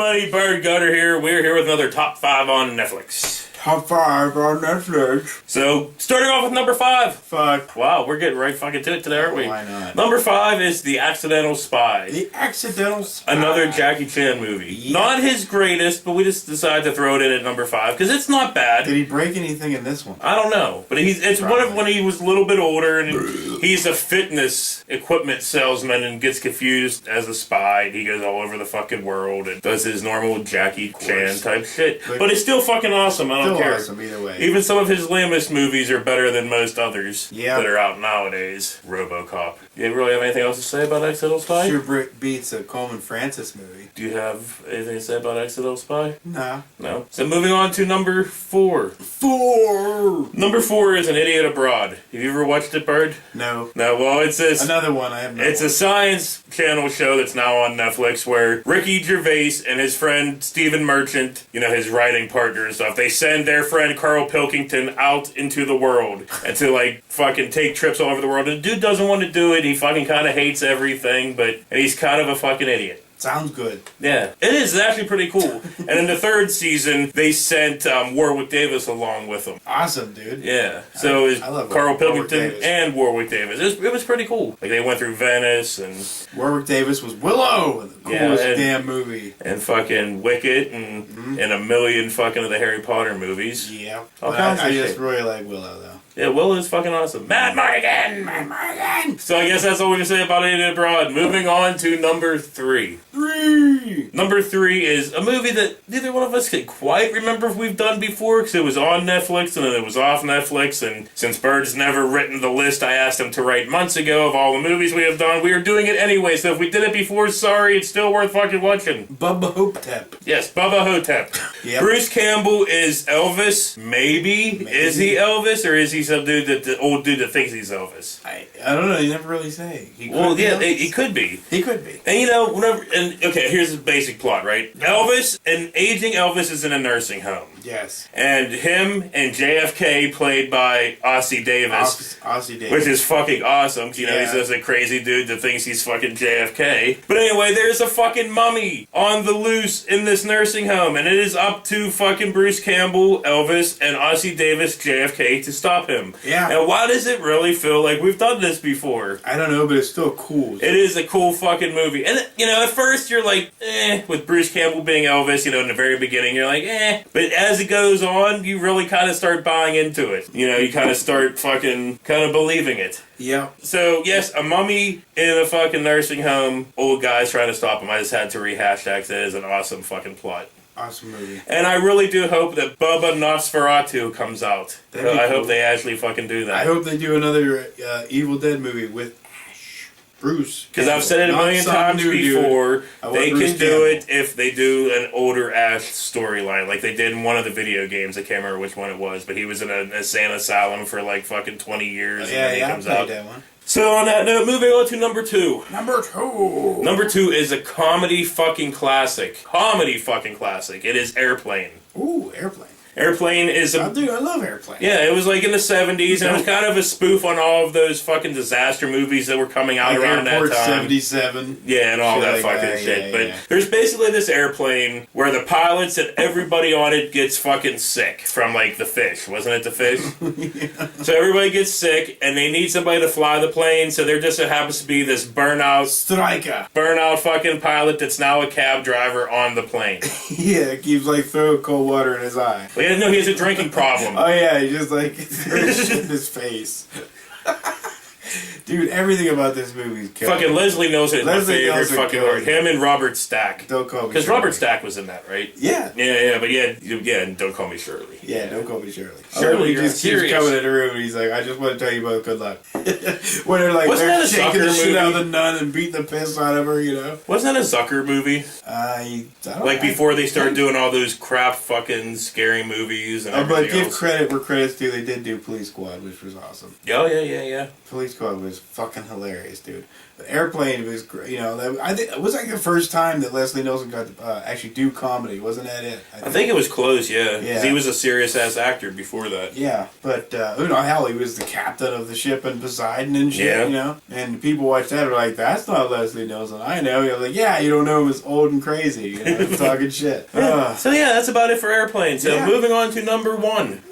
everybody, Bird Gutter here. We're here with another Top 5 on Netflix. Top 5 on Netflix. So, starting off with number 5. 5. Wow, we're getting right fucking to it today, aren't we? Why not? Number 5 is The Accidental Spy. The Accidental Spy. Another Jackie Chan movie. Yep. Not his greatest, but we just decided to throw it in at number 5, because it's not bad. Did he break anything in this one? I don't know, but it's one of when he was a little bit older, and he's a fitness equipment salesman and gets confused as a spy. And he goes all over the fucking world and does his normal Jackie Chan type shit. But it's still fucking awesome. I don't care. Awesome either way. Even some of his lamest movies are better than most others that are out nowadays. RoboCop. You really have anything else to say about Accidental Spy? Sure beats a Coleman Francis movie. Do you have anything to say about Accidental Spy? Nah. No. So moving on to number 4. 4. Number 4 is An Idiot Abroad. Have you ever watched it, Bird? No. No. Well, it's this. Another one. I have no. It's a Science Channel show that's now on Netflix where Ricky Gervais and his friend Stephen Merchant, you know, his writing partner and stuff, they send their friend Carl Pilkington out into the world and to like fucking take trips all over the world. And the dude doesn't want to do it. He fucking kind of hates everything, and he's kind of a fucking idiot. Sounds good. Yeah, it is. It's actually pretty cool. And in the 3rd season, they sent Warwick Davis along with them. Awesome, dude. Yeah. So it I love Carl Warwick Pilkington Davis. and Warwick Davis. It was pretty cool. Like they went through Venice and Warwick Davis was Willow in the coolest damn movie. And fucking Wicket and a million fucking of the Harry Potter movies. Yeah. All But kinds I of just shit. really like Willow though. Yeah, Willow's fucking awesome. Mad Morgan! Mad Morgan! So I guess that's all we can say about Idiot Abroad. Moving on to number 3. 3. Number 3 is a movie that neither one of us can quite remember if we've done before, because it was on Netflix and then it was off Netflix, and since Bird's never written the list I asked him to write months ago of all the movies we have done, we are doing it anyway, so if we did it before, sorry, it's still worth fucking watching. Bubba Hotep. Yes, Bubba Hotep. Yep. Bruce Campbell is Elvis, maybe. Is he Elvis, or is he some dude that the old dude that thinks he's Elvis? I don't know, you never really say. He Well, could be yeah, Elvis. he could be. He could be. And you know, okay, here's the basic plot, right? Elvis, an aging Elvis is in a nursing home. Yes. And him and JFK, played by Ossie Davis, Ossie Davis. which is fucking awesome. You know, Yeah. he's just a crazy dude that thinks he's fucking JFK. But anyway, there's a fucking mummy on the loose in this nursing home, and it is up to fucking Bruce Campbell, Elvis, and Ossie Davis, JFK, to stop him. Yeah. And why does it really feel like we've done this before? I don't know, but it's still cool. It is a cool fucking movie. And, you know, at first you're like, with Bruce Campbell being Elvis, you know, in the very beginning, you're like, But as it goes on, you really kind of start buying into it. You know, you kind of start fucking kind of believing it. Yeah. So, yes, a mummy in a fucking nursing home, old guys trying to stop him. I just had to rehash that because it is an awesome fucking plot. Awesome movie. And I really do hope that Bubba Nosferatu comes out. That'd be I cool. hope they actually fucking do that. I hope they do another Evil Dead movie with Bruce. Because I've said it a million times before, they can do it if they do an older Ash storyline, like they did in one of the video games. I can't remember which one it was, but he was in a insane asylum for like fucking 20 years, and then he comes I played out. that one. So on that note, moving on to number 2. Number 2. Number 2 is a comedy fucking classic. Comedy fucking classic. It is Airplane. Ooh, Airplane. Airplane is a... I love Airplane. Yeah, it was like in the 70s, and it was kind of a spoof on all of those fucking disaster movies that were coming out Like around Airport that time. 77. Yeah, and all Shit that like fucking that, shit. yeah. But there's basically this airplane where the pilots and everybody on it gets fucking sick from, like, the fish. Wasn't it the fish? Yeah. So everybody gets sick, and they need somebody to fly the plane, so there just happens to be this burnout fucking pilot that's now a cab driver on the plane. Yeah, it keeps like throwing cold water in his eye. Well, yeah, no, he has a drinking problem. Oh yeah, he just like throws shit in his face. Dude, everything about this movie is killer. Fucking Leslie knows it. My favorite Nielsen fucking kills word. Him and Robert Stack. Don't call me Because Shirley. Robert Stack was in that, right? Yeah. Yeah, but and Don't Call Me Shirley. Yeah, don't call me Shirley. Shirley, He you're just keeps serious. coming in the room and he's like, I just want to tell you both good luck. When they're like, Wasn't they're that a shaking the Zucker shit out of movie? the nun and beating the piss out of her, you know? Wasn't that a Zucker movie? I don't Like before they started doing all those crap fucking scary movies and But everything give else. credit where credit's due. They did do Police Squad, which was awesome. Oh, yeah. Police Squad was was fucking hilarious, dude. The Airplane was great. I think it was like the first time that Leslie Nielsen got to actually do comedy. Wasn't that it? I think it was close, yeah. Yeah. 'Cause he was a serious ass actor before that. Yeah, but hell, he was the captain of the ship in Poseidon and shit. Yeah. And people watch that and are like, "That's not Leslie Nielsen." I know. You're like, "Yeah, you don't know him as old and crazy." Talking shit. So yeah, that's about it for Airplane. So moving on to number one.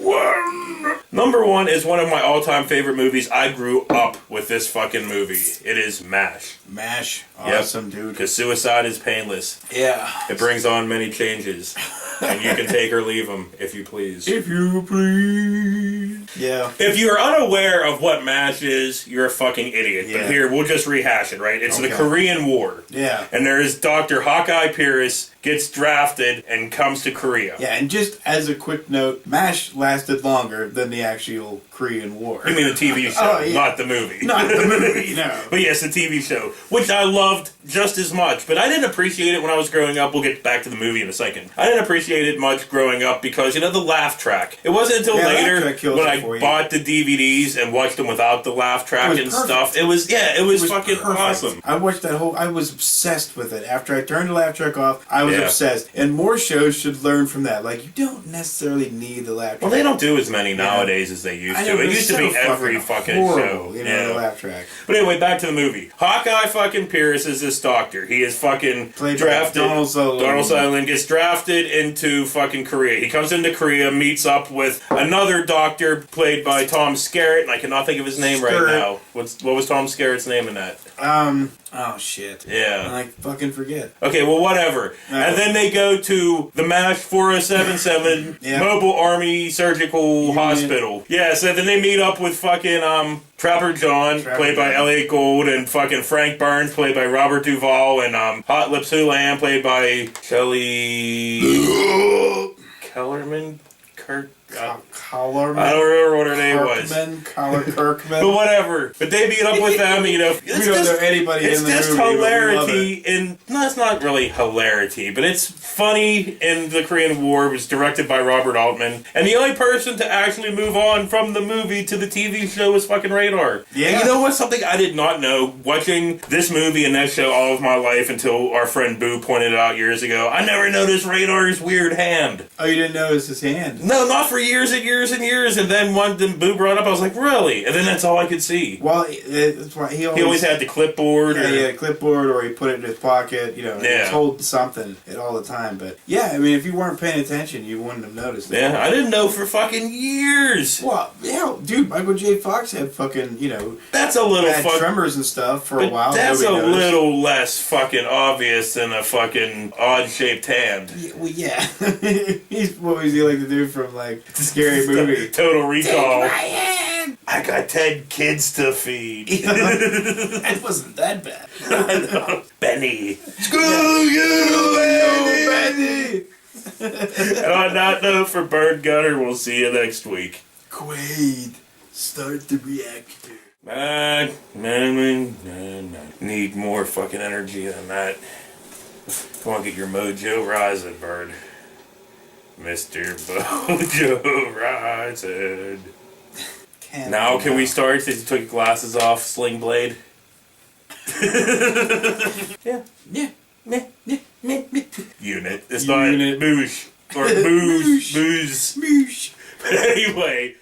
Number one is one of my all-time favorite movies. I grew up with this fucking movie. It is MASH. MASH, awesome, dude. Because suicide is painless. Yeah. It brings on many changes. And you can take or leave them, if you please. If you please. Yeah. If you're unaware of what MASH is, you're a fucking idiot. Yeah. But here, we'll just rehash it, right? It's the Korean War. Yeah. And there's Dr. Hawkeye Pierce gets drafted and comes to Korea. Yeah, and just as a quick note, MASH lasted longer than the actual Korean War. You mean the TV show, not the movie. Not the movie, no. But yes, the TV show, which I loved just as much. But I didn't appreciate it when I was growing up. We'll get back to the movie in a second. I didn't appreciate it much growing up because, the laugh track. It wasn't until later when I bought the DVDs and watched them without the laugh track and stuff. It was fucking perfect. awesome. I watched that I was obsessed with it. After I turned the laugh track off, I was obsessed. And more shows should learn from that. Like, you don't necessarily need the laugh track. Well, they don't do as many nowadays as they used to. It used to be every fucking show. The laugh track. But anyway, back to the movie. Hawkeye fucking Pierce is this doctor. He is fucking drafted. Donald Sutherland gets drafted into fucking Korea. He comes into Korea, meets up with another doctor played by Tom Skerritt, and I cannot think of his name right now. What was Tom Skerritt's name in that? Oh shit. Yeah. I fucking forget. Okay, well, whatever. And then they go to the MASH 4077 Mobile Army Surgical Hospital. Yeah, so then they meet up with fucking Trapper John, played by Elliot Gould, and fucking Frank Burns, played by Robert Duvall, and Hot Lips Houlihan, played by Shelley Kellerman? Collarman. I don't remember what her name was. Kirkman. But whatever. But they meet up with them, It's just hilarity no, it's not really hilarity, but it's funny in the Korean War. It was directed by Robert Altman. And the only person to actually move on from the movie to the TV show was fucking Radar. Yeah. And you know what's something I did not know? Watching this movie and that show all of my life until our friend Boo pointed it out years ago, I never noticed Radar's weird hand. Oh, you didn't notice his hand? No, not for years and years and years, and then when Boo brought up, I was like, really? And then that's all I could see. Well, that's why he always had the clipboard. Yeah, he had a clipboard, or he put it in his pocket, he was holding something all the time. But yeah, I mean, if you weren't paying attention, you wouldn't have noticed it. Yeah, I didn't know for fucking years. Well, yeah, dude, Michael J. Fox had fucking, that's a little had tremors and stuff for a while. That's a little less fucking obvious than a fucking odd-shaped hand. Yeah, well, yeah. What was he like to do from, like, Scary Movie? Total Recall. Take my hand! I got 10 kids to feed. It wasn't that bad. I know. Benny. Screw you, Benny! And on that note, for Bird Gunner, we'll see you next week. Quaid, start the reactor. Need more fucking energy than that. Come on, get your mojo rising, Bird. Mr. Mojo rising. Now can we start since you took your glasses off, Sling Blade? Yeah. Unit. It's not Moosh. Or Boosh. Boosh. But anyway...